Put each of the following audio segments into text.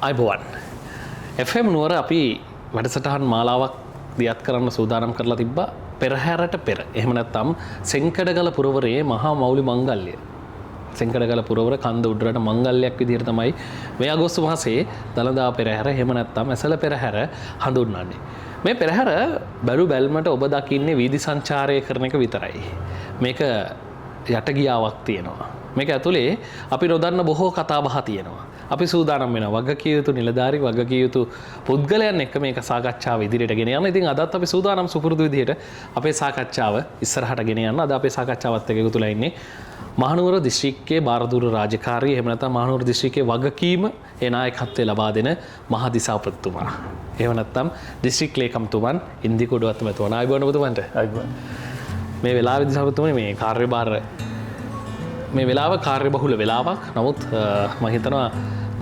අයිබෝවන් FM නුවර අපි වැඩසටහන් මාලාවක් දියත් කරන්න සූදානම් කරලා තිබ්බා පෙරහැරට පෙර. එහෙම නැත්නම් සෙන්කඩගල පුරවරයේ මහා මෞලි මංගල්‍ය. සෙන්කඩගල පුරවර කන්ද උඩරට මංගල්‍යයක් විදිහට තමයි මේ අගෝස්තු මාසයේ දළදා පෙරහැර එහෙම නැත්නම් ඇසළ පෙරහැර හඳුන්වන්නේ. මේ පෙරහැර බැලු බැල්මට ඔබ දකින්නේ වීදි සංචාරය කරන එක විතරයි. මේක යට ගියාවක් තියෙනවා. මේක ඇතුලේ අපි නොදන්න බොහෝ කතා බහ තියෙනවා. අපි සූදානම් වෙනවා වගකිය යුතු නිලධාරි වගකිය යුතු පුද්ගලයන් එක්ක මේක සාකච්ඡාව ඉදිරියට ගෙන යන්න. ඉතින් අදත් අපි සූදානම් සුපුරුදු විදිහට අපේ සාකච්ඡාව ඉස්සරහට ගෙන යන්න. අද අපේ සාකච්ඡාවත් එක්ක එකතුලා ඉන්නේ මහනුවර දිස්ත්‍රික්කයේ බාරදූර රාජකාරී එහෙම නැත්නම් මහනුවර දිස්ත්‍රික්කයේ වගකීම ඒ නායකත්වයේ ලබා දෙන මහා දිසාපතිතුමා. එහෙම නැත්නම් දිස්ත්‍රික් ලේකම්තුමන් ඉන්දිකොඩුවත් මැතිතුමා. ආයුබෝවන් ඔබතුමන්ට. ආයුබෝවන්. මේ වෙලාවේ දිසාපතිතුමනි මේ කාර්යභාර මේ වෙලාව කාර්යබහුල වෙලාවක්. නමුත් මම හිතනවා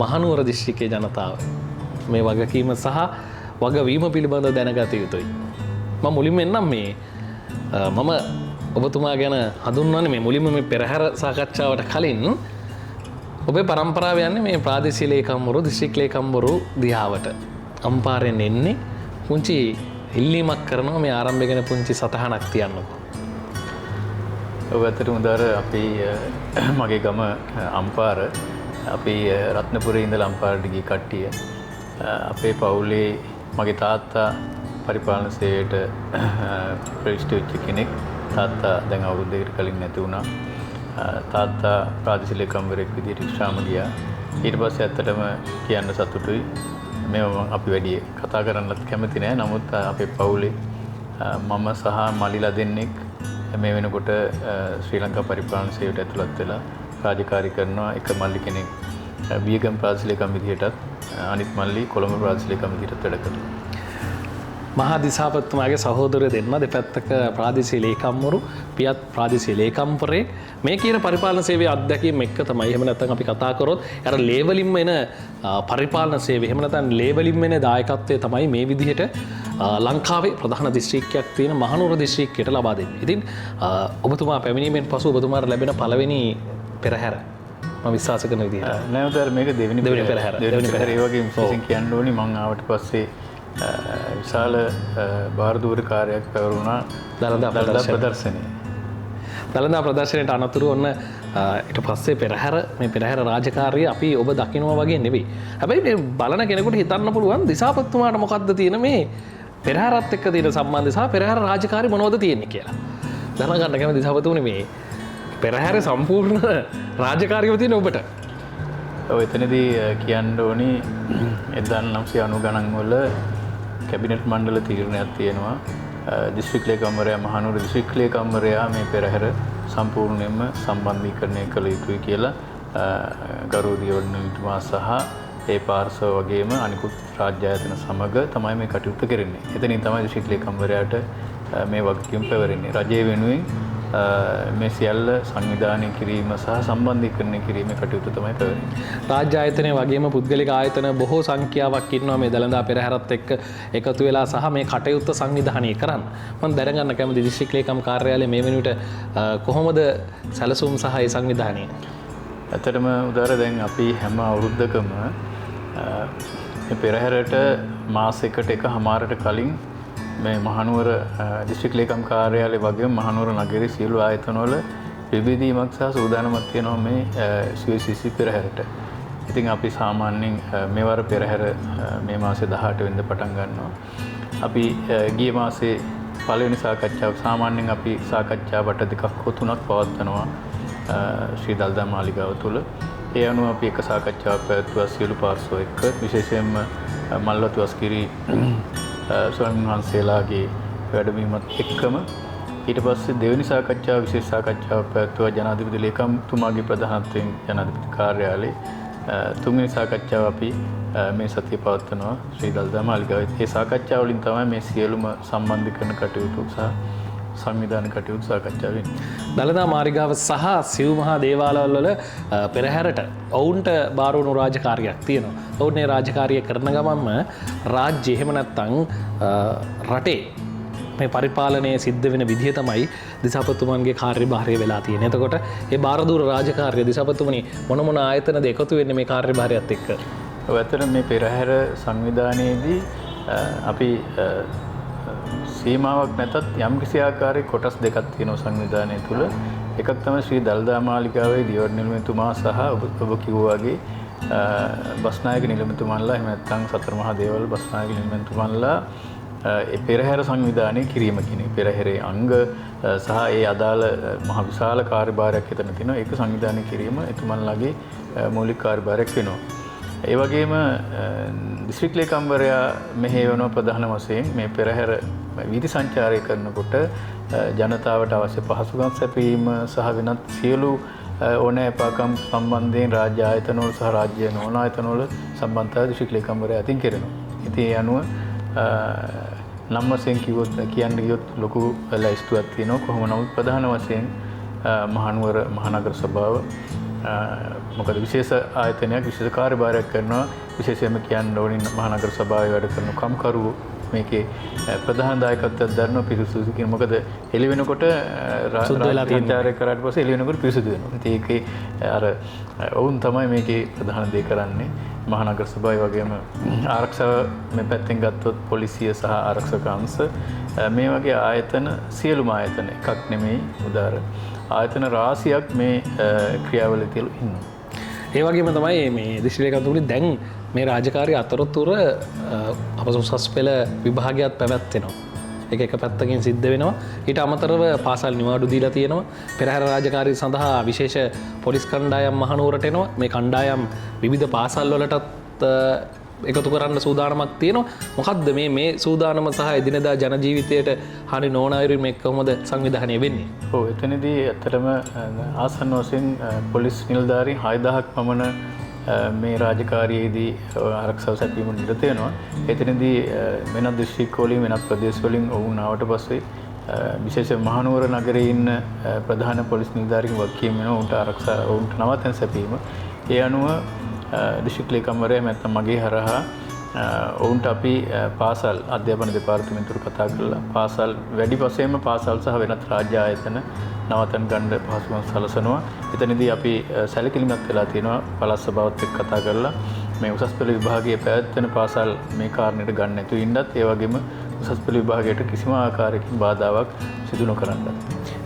මහනුවර දිස්ත්‍රික්කයේ ජනතාව මේ වගකීම සහ වගවීම පිළිබඳව දැනගත යුතුයි. මම මුලින්ම එන්නම් මේ මම ඔබතුමා ගැන හඳුන්වන්නේ මේ මුලින්ම මේ පෙරහැර සාකච්ඡාවට කලින් ඔබේ පරම්පරාව යන්නේ මේ ප්‍රාදේශීය ලේකම්වරු දිස්ත්‍රික් ලේකම්වරු දිහාවට. අම්පාරෙන් එන්නේ පුංචි ඉල්ලීමක් කරනවා මේ ආරම්භය ගැන පුංචි සටහනක් තියන්නකෝ. ඔබ ඇත්තටම උදාර අපි මගේ ගම අම්පාර අපි රත්නපුරේ ඉඳලා අම්පාරට ගිය කට්ටිය අපේ පවුලේ මගේ තාත්තා පරිපාලන සේවයට ප්‍රවිෂ්ඨ වෙච්ච කෙනෙක්. තාත්තා දැන් අවුරුදු දෙකකට කලින් නැති වුණා. තාත්තා ප්‍රාදේශීය ලේකම්වරයෙක් විදිහට විශ්‍රාම ගියා. ඊට පස්සේ ඇත්තටම කියන්න සතුටුයි. මේව අපි වැඩි කතා කරන්නත් කැමති නෑ. නමුත් අපේ පවුලේ මම සහ මලිලා දෙන්නෙක් මේ වෙනකොට ශ්‍රී ලංකා පරිපාලන සේවයට ඇතුළත් වෙලා රාජකාරී කරනවා. එක මල්ලි කෙනෙක් බියගම් ප්‍රාදේශීය ලේකම් විදිහටත් අනිත් මල්ලි කොළඹ ප්‍රාදේශීය ලේකම් විදිහටත් වැඩ කරනවා. මහා දිසාපතිතුමාගේ සහෝදරයෝ දෙන්න දෙපැත්තක ප්‍රාදේශීය ලේකම්වරු පියත් ප්‍රාදේශීය ලේකම්වරේ මේ කියන පරිපාලන සේවයේ අත්දැකීම් එක්ක තමයි. එහෙම නැත්නම් අපි කතා කරොත් අර ලේවලින්ම එන පරිපාලන සේවය එහෙම නැත්නම් ලේවලින්ම එන දායකත්වය තමයි මේ විදිහට ලංකාවේ ප්‍රධාන දිස්ත්‍රික්කයක් තියෙන මහනුවර දිස්ත්‍රික්කයට ලබා දෙන්නේ. ඉතින් ඔබතුමා පැමිණීමෙන් පසු ඔබතුමාට ලැබෙන පළවෙනි පෙරහැර මම විශ්වාස කරන විදිහට නෑ උදාර මේක දෙවෙනි පෙරහැර. දෙවෙනි පෙරහැර ඒ වගේ විශේෂයෙන් කියන්න ඕනි මම ආවට පස්සේ විශාල බාරදූර කාර්යයක් පැවරුණා දළදා ප්‍රදර්ශනය. දළදා ප්‍රදර්ශනයට අනතුරු ඔන්න ඊට පස්සේ පෙරහැර මේ පෙරහැර රාජකාරිය අපි ඔබ දකිනවා වගේ නෙවෙයි. හැබැයි මේ බලන කෙනෙකුට හිතන්න පුළුවන් දිසාපතිතුමාට මොකද්ද තියෙන මේ පෙරහැරත් එක්ක තියෙන සම්බන්ධය සහ පෙරහැර රාජකාරිය මොනවද තියෙන්නේ කියලා. දැනගන්න කැමති දිසාපතිතුමනි මේ පෙරහැර සම්පූර්ණ රාජකාරියව තියෙන ඔබට. ඔය එතනදී කියන්න ඕනි 1990 ගණන් වල කැබිනට් මණ්ඩල තීරණයක් තියෙනවා. දිස්ත්‍රික් ලේකම්වරයා මහනුවර දිස්ත්‍රික් ලේකම්වරයා මේ පෙරහැර සම්පූර්ණයෙන්ම සම්බන්ධීකරණය කළ යුතුයි කියලා ගරු දියවඩනතුමා සහ ඒ පාර්ශව වගේම අනිකුත් රාජ්‍ය ආයතන සමග තමයි මේ කටයුතු කරන්නේ. එතනින් තමයි දිස්ත්‍රික් ලේකම්වරයාට මේ වගකීම් පැවරෙන්නේ. රජය වෙනුවෙන් මේ සියල්ල සංවිධානය කිරීම සහ සම්බන්ධීකරණය කිරීමේ කටයුතු තමයි පැවරෙන්නේ. රාජ්‍ය ආයතනය වගේම පුද්ගලික ආයතන බොහෝ සංඛ්‍යාවක් ඉන්නවා මේ දළදා පෙරහැරත් එක්ක එකතු වෙලා සහ මේ කටයුත්ත සංවිධානය කරන්න. මම දැනගන්න කැමති දිස්ත්‍රික් ලේකම් කාර්යාලය මේ වෙනුවට කොහොමද සැලසුම් සහ ඒ සංවිධානය? ඇත්තටම උදාර දැන් අපි හැම අවුරුද්දකම මේ පෙරහැරට මාසයකට එකමාරට කලින් මේ මහනුවර දිස්ත්‍රික් ලේකම් කාර්යාලය වගේම මහනුවර නගරයේ සියලු ආයතනවල විභේදීමක් සහ සූදානමක් තියෙනවා මේ CCC පෙරහැරට. ඉතින් අපි සාමාන්‍යයෙන් මේවර පෙරහැර මේ මාසේ 18 වෙනිදා පටන් ගන්නවා. අපි ගිය මාසේ පළවෙනි සාකච්ඡාව සාමාන්‍යයෙන් අපි සාකච්ඡා වට දෙකක් හෝ තුනක් පවත්වනවා ශ්‍රී දළදා මාලිගාව තුළ. ඒ අනුව අපි එක සාකච්ඡාවක් පැවැත්වුවා සියලු පාර්ශ්ව එක්ක විශේෂයෙන්ම මල්වතු අස්කිරි ස්වාමීන් වහන්සේලාගේ වැඩමීමත් එක්කම ඊට පස්සේ දෙවෙනි සාකච්ඡාව විශේෂ සාකච්ඡාවක් පැවැත්වුවා ජනාධිපති ලේකම්තුමාගේ ප්‍රධානත්වයෙන් ජනාධිපති කාර්යාලයේ. තුන්වෙනි සාකච්ඡාව අපි මේ සතියේ පවත්වනවා ශ්‍රී දළදා මාලිගාවේ. මේ සාකච්ඡාව වලින් තමයි මේ සියලුම සම්බන්ධීකරණ කටයුතු සහ සංවිධාන කටයුතු සාකච්ඡා වෙන්නේ. දළදා මාලිගාව සහ සිව් මහා දේවාලවල වල පෙරහැරට ඔවුන්ට බාර වුණු රාජකාරියක් තියෙනවා. ඔවුන් මේ රාජකාරිය කරන ගමන්ම රාජ්‍ය එහෙම නැත්නම් රටේ මේ පරිපාලනය සිද්ධ වෙන විදිහ තමයි දිසාපතිතුමන්ගේ කාර්යභාරය වෙලා තියෙන්නේ. එතකොට ඒ බාරදූර රාජකාරිය දිසාපතිතුමනි මොන ආයතනද එකතු වෙන්නේ මේ කාර්යභාරයත් එක්ක? ඇත්තට මේ පෙරහැර සංවිධානයේදී අපි සීමාවක් නැතත් යම්කිසි ආකාරයක කොටස් දෙකක් තියෙනවා සංවිධානය තුළ. එකක් තමයි ශ්‍රී දළදා මාලිගාවේ දියවඩ නිලමේතුමා සහ ඔබ කිව්වා වගේ බස්නායක නිලමේතුමන්ලා එහෙම නැත්නම් සතර මහා දේවල් බස්නායක නිලමේතුමන්ලා ඒ පෙරහැර සංවිධානය කිරීම කියන පෙරහැරේ අංග සහ ඒ අදාළ මහ විශාල කාර්යභාරයක් එතන තියෙනවා. ඒක සංවිධානය කිරීම එතුමන්ලාගේ මූලික කාර්යභාරයක් වෙනවා. ඒ වගේම දිස්ත්‍රික් ලේකම්වරයා මෙහෙයවන ප්‍රධාන වශයෙන් මේ පෙරහැර වීදි සංචාරය කරනකොට ජනතාවට අවශ්‍ය පහසුකම් සැපයීම සහ වෙනත් සියලු ඕනෑපාකම් සම්බන්ධයෙන් රාජ්‍ය ආයතනවල සහ රාජ්‍ය නොවන ආයතනවල සම්බන්ධතාවය දිස්ත්‍රික් ලේකම්වරයා අතින් කරනවා. ඉතින් ඒ අනුව නම් වශයෙන් කියන්න ගියොත් ලොකු ලැයිස්තුවක් තියෙනවා. කොහොම නමුත් ප්‍රධාන වශයෙන් මහනුවර මහනගර සභාව මොකද විශේෂ ආයතනයක් විශේෂ කාර්යභාරයක් කරනවා. විශේෂයෙන්ම කියන්න ඕනින් මහනගර සභාවේ වැඩ කරන කම්කරුවෝ මේකේ ප්‍රධාන දායකත්වයක් දරන පිරිසුදු කියන මොකද එළි වෙනකොට සංචාරය කරාට පස්සේ එළි වෙනකොට පිරිසුදු වෙනවා. ඉතින් ඒකේ අර වුන් තමයි මේකේ ප්‍රධාන දේ කරන්නේ. මහනගර සභාවේ වගේම ආරක්ෂාව මේ පැත්තෙන් ගත්තොත් පොලිසිය සහ ආරක්ෂක අංශ මේ වගේ ආයතන සියලුම ආයතන එකක් නෙමෙයි උදාර ආයතන රාශියක් මේ ක්‍රියාවලිය තියලා ඉන්නවා. ඒ වගේම තමයි මේ දිස්ත්‍රික් ලේකම්තුමනි දැන් මේ රාජකාරී අතරතුර අපසුසස් පෙළ විභාගයක් පැවැත්වෙනවා. ඒක එක පැත්තකින් සිද්ධ වෙනවා. ඊට අමතරව පාසල් නිවාඩු දීලා තියෙනවා. පෙරහැර රාජකාරී සඳහා විශේෂ පොලිස් කණ්ඩායම් මහනුවරට එනවා. මේ කණ්ඩායම් විවිධ පාසල් වලටත් එකතු කරන්න සූදානමක් තියෙනවා. මොකද්ද මේ සූදානම සහ එදිනෙදා ජන ජීවිතයට හරි නොවන අයුරින් මේක කොහොමද සංවිධානය වෙන්නේ? ඔව් එතනදී ඇත්තටම ආසන්න වශයෙන් පොලිස් නිලධාරීන් 6000ක් පමණ මේ රාජකාරියේදී ආරක්ෂාව සැපයීම නිරත වෙනවා. එතනදී වෙනත් දිස්ත්‍රික්කවලින් වෙනත් ප්‍රදේශවලින් ඔවුන් ආවට පස්සේ විශේෂ මහනුවර නගරයේ ඉන්න ප්‍රධාන පොලිස් නිලධාරීන් වගකීම් වෙනවා උන්ට ආරක්ෂා උන්ට නවතන සැපයීම. ඒ අනුව දිස්ත්‍රික් ලේකම්වරයා නැත්නම් මගේ හරහා ඔවුන්ට අපි පාසල් අධ්‍යාපන දෙපාර්තමේන්තුවට කතා කරලා පාසල් වැඩි වශයෙන්ම පාසල් සහ වෙනත් රාජ්‍ය ආයතන නවතන් ගන්න පහසුකම් සලසනවා. එතනදී අපි සැලකිලිමත් වෙලා තියෙනවා පළාත් සභාවත් එක්ක කතා කරලා මේ උසස් පෙළ විභාගයේ පැවැත්වෙන පාසල් මේ කාරණයට ගන්න නැතුව ඉන්නත් ඒ වගේම උසස් පෙළ විභාගයට කිසිම ආකාරයකින් බාධාවක් සිදු නොකරන්නත්.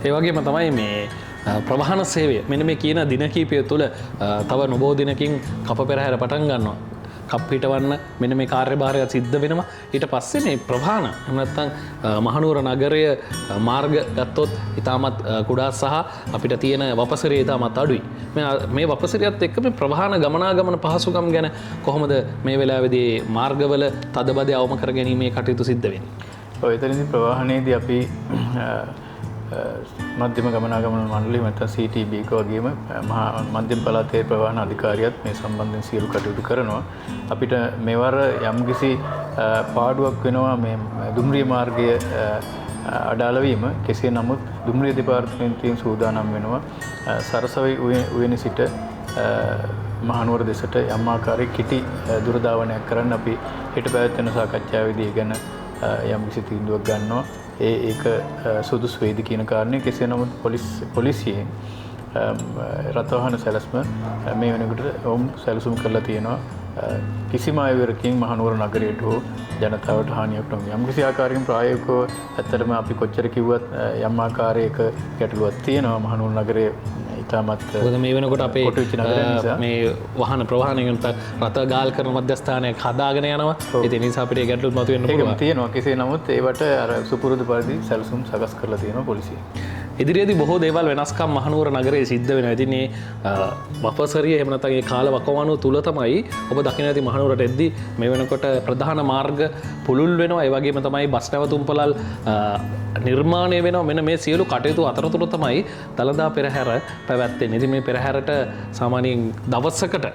ඒ වගේම තමයි මේ ප්‍රවාහන සේවය මෙන්න මේ කියන දින කීපය තුළ තව නොබෝ දිනකින් කප පෙරහැර පටන් ගන්නවා. කප් හිටවන්න මෙන්න මේ කාර්යභාරය සිද්ධ වෙනවා. ඊට පස්සේ මේ ප්‍රවාහන එහෙම නැත්නම් මහනුවර නගරය මාර්ග ගත්තොත් ඉතාමත් කුඩා සහ අපිට තියෙන වපසරිය ඉතාමත් අඩුයි. මේ වපසරියත් එක්ක මේ ප්‍රවාහන ගමනාගමන පහසුකම් ගැන කොහොමද මේ වෙලාවේදී මාර්ගවල තදබදය අවම කර ගැනීමේ කටයුතු සිද්ධ වෙන්නේ? ඔය එතනදී ප්‍රවාහනයේදී අපි මධ්‍යම ගමනාගමන මණ්ඩලය නැත්නම් CTB එක වගේම මධ්‍යම පළාතේ ප්‍රවාහන අධිකාරියත් මේ සම්බන්ධයෙන් සියලු කටයුතු කරනවා. අපිට මෙවර යම්කිසි පාඩුවක් වෙනවා මේ දුම්රිය මාර්ගය අඩාල වීම. කෙසේ නමුත් දුම්රිය දෙපාර්තමේන්තුවෙන් සූදානම් වෙනවා සරසවි උයන සිට මහනුවර දෙසට යම් ආකාරයක කිටි දුරදාවනයක් කරන්න අපි හෙට පැවැත්වෙන සාකච්ඡාවේදී ගැන යම්කිසි තීන්දුවක් ගන්නවා. ඒක සුදුසු වේද කියන කාරණේ. කෙසේ නමුත් පොලිසියෙන් රථවාහන සැලැස්ම මේ වෙනකොට ඔවුන් සැලසුම් කරලා තියෙනවා. කිසිම අයවරකින් මහනුවර නගරයට හෝ ජනතාවට හානියක් නොවන යම්කිසි ආකාරයකින් ප්‍රායෝගිකව ඇත්තටම අපි කොච්චර කිව්වත් යම් ආකාරයක ගැටලුවක් තියෙනවා මහනුවර නගරයේ ඉතාමත් මේ වෙනකොට අපේ මේ වාහන ප්‍රවාහනයෙන් රථ ගාල් කරන මධ්‍යස්ථානයක් හදාගෙන යනවා. ඒ නිසා අපිට ගැටලුවක් මතුවෙන්න පුළුවන්. තියෙනවා. කෙසේ නමුත් ඒවට අර සුපුරුදු පරිදි සැලසුම් සකස් කරලා තියෙනවා පොලිසිය. ඉදිරියේදී බොහෝ දේවල් වෙනස්කම් මහනුවර නගරයේ සිද්ධ වෙනවා. ඉතින් මේ වපසරිය එහෙම නැත්නම් ඒ කාල වකවානුව තුල තමයි ඔබ දකින්න ඇති මහනුවරට එද්දී මේ වෙනකොට ප්‍රධාන මාර්ග පුළුල් වෙනවා. ඒ වගේම තමයි බස් නැවතුම්පළල් නිර්මාණය වෙනවා. මෙන්න මේ සියලු කටයුතු අතරතුර තමයි දළදා පෙරහැර පැවැත්වෙන්නේ. ඉතින් මේ පෙරහැරට සාමාන්‍යයෙන් දවසකට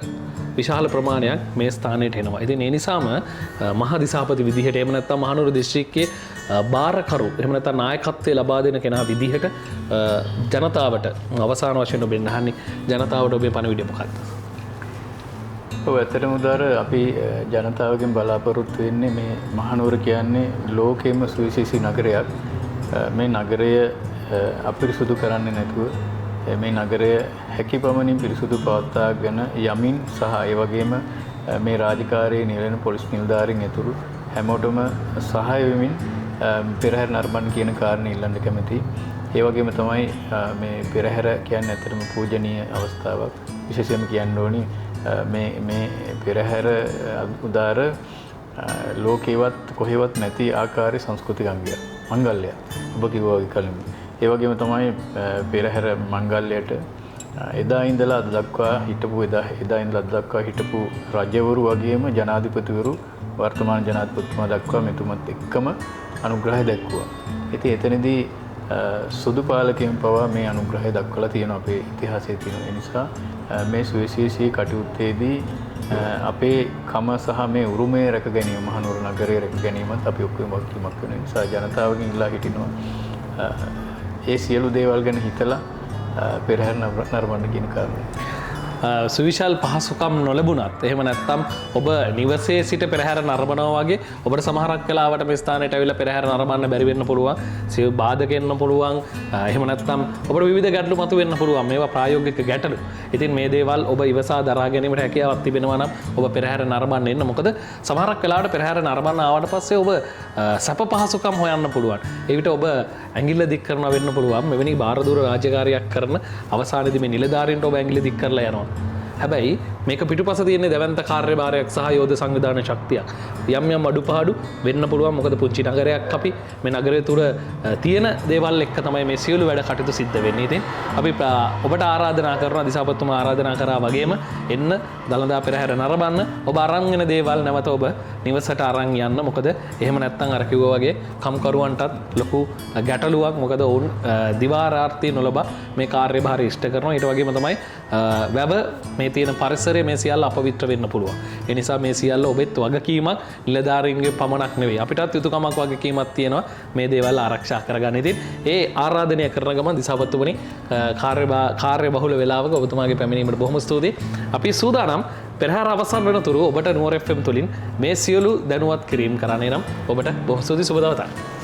විශාල ප්‍රමාණයක් මේ ස්ථානයට එනවා. ඉතින් ඒ නිසාම මහා දිසාපති විදිහට එහෙම නැත්නම් මහනුවර දිස්ත්‍රික්කයේ බාරකරු එහෙම නැත්නම් නායකත්වයේ ලබා දෙන කෙනා විදිහට ජනතාවට අවසාන වශයෙන් ඔබෙන් අහන්නේ ජනතාවට ඔබේ පණිවිඩය මොකක්ද? ඔව් ඇත්තටම උදාර අපි ජනතාවගෙන් බලාපොරොත්තු වෙන්නේ මේ මහනුවර කියන්නේ ලෝකෙම සුවිශේෂී නගරයක්. මේ නගරය අපිරිසුදු කරන්නේ නැතුව මේ නගරය හැකි පමණින් පිරිසුදු පවත්වාගෙන යමින් සහ ඒ වගේම මේ රාජකාරී නිලන පොලිස් නිලධාරීන් ඇතුළු හැමෝටම සහාය වෙමින් පෙරහැර නරඹන්න කියන කාරණේ ඉල්ලන්න කැමතියි. ඒ වගේම තමයි මේ පෙරහැර කියන්නේ ඇත්තටම පූජනීය අවස්ථාවක්. විශේෂයෙන්ම කියන්න ඕනි මේ පෙරහැර උදාර ලෝකේවත් කොහෙවත් නැති ආකාරයේ සංස්කෘතික අංගයක්. මංගල්‍යය. ඔබ කිව්වා වගේ කලින්. ඒ වගේම තමයි පෙරහැර මංගල්‍යයට එදා ඉඳලා අද දක්වා හිටපු එදා ඉඳලා අද දක්වා හිටපු රජවරු වගේම ජනාධිපතිවරු වර්තමාන ජනාධිපතිතුමා දක්වා මෙතුමත් එක්කම අනුග්‍රහය දැක්වුවා. ඉතින් එතනදී සුදු පාලකයන් පවා මේ අනුග්‍රහය දක්වලා තියෙන අපේ ඉතිහාසයේ තියෙන නිසා මේ සුවිශේෂී කටයුත්තේදී අපේ කම සහ මේ උරුමය රැක ගැනීම මහනුවර නගරයේ රැක ගැනීමත් අපි ඔක්කොම වගකීමක් වෙන නිසා ජනතාවගෙන් ඉල්ලා හිටිනවා ඒ සියලු දේවල් ගැන හිතලා පෙරහැර නරඹන්න කියන කාරණය. සුවිශාල පහසුකම් නොලැබුණත් එහෙම නැත්නම් ඔබ නිවසේ සිට පෙරහැර නරඹනවා වගේ ඔබට සමහරක් වෙලාවට මේ ස්ථානයට ඇවිල්ලා පෙරහැර නරඹන්න බැරි වෙන්න පුළුවන්. සිය බාධක එන්න පුළුවන්. එහෙම නැත්නම් ඔබට විවිධ ගැටලු මතුවෙන්න පුළුවන්. මේවා ප්‍රායෝගික ගැටලු. ඉතින් මේ දේවල් ඔබ ඉවසා දරා ගැනීමට හැකියාවක් තිබෙනවා නම් ඔබ පෙරහැර නරඹන්න එන්න. මොකද සමහරක් වෙලාවට පෙරහැර නරඹන්න ආවට පස්සේ ඔබ සැප පහසුකම් හොයන්න පුළුවන්. ඒ විට ඔබ ඇඟිල්ල දික් කරනවා වෙන්න පුළුවන්. මෙවැනි බාරදූර රාජකාරියක් කරන අවසානයේදී මේ නිලධාරීන්ට ඔබ ඇඟිල්ල දික් කරලා යනවා. හැබැයි මේක පිටුපස තියෙන්නේ දැවැන්ත කාර්යභාරයක් සහ යෝධ සංවිධාන ශක්තියක්. යම් යම් අඩුපාඩු වෙන්න පුළුවන්. මොකද පුංචි නගරයක් අපි මේ නගරය තුර තියෙන දේවල් එක්ක තමයි මේ සියලු වැඩ කටයුතු සිද්ධ වෙන්නේ. ඉතින් අපි ඔබට ආරාධනා කරනවා දිසාපතිතුමා ආරාධනා කරා වගේම එන්න දළදා පෙරහැර නරඹන්න. ඔබ අරන් එන දේවල් නැවත ඔබ නිවසට අරන් යන්න. මොකද එහෙම නැත්නම් අර කිව්වා වගේ කම්කරුවන්ටත් ලොකු ගැටලුවක්. මොකද ඔවුන් දිවාරාර්ථී නොලබා මේ කාර්යභාරය ඉෂ්ට කරනවා. ඊට වගේම තමයි වැව මේ තියෙන පරිසරය මේ සියල්ල අපවිත්‍ර වෙන්න පුළුවන්. ඒ නිසා මේ සියල්ල ඔබෙත් වගකීමක් නිලධාරීන්ගේ පමණක් නෙවෙයි. අපිටත් යුතුයකමක් වගකීමක් තියෙනවා මේ දේවල් ආරක්ෂා කරගන්න. ඉතින් ඒ ආරාධනය කරන ගමන් දිසාපතිතුමනි කාර්ය බහුල වේලාවක ඔබතුමාගේ පැමිණීමට බොහොම ස්තුතියි. අපි සූදානම් පෙරහැර අවසන් වෙනතුරු ඔබට නුවර FM තුලින් මේ සියලු දැනුවත් කිරීම කරන්නේ නම් ඔබට බොහොම ස්තුතියි. සුබ දවසක්.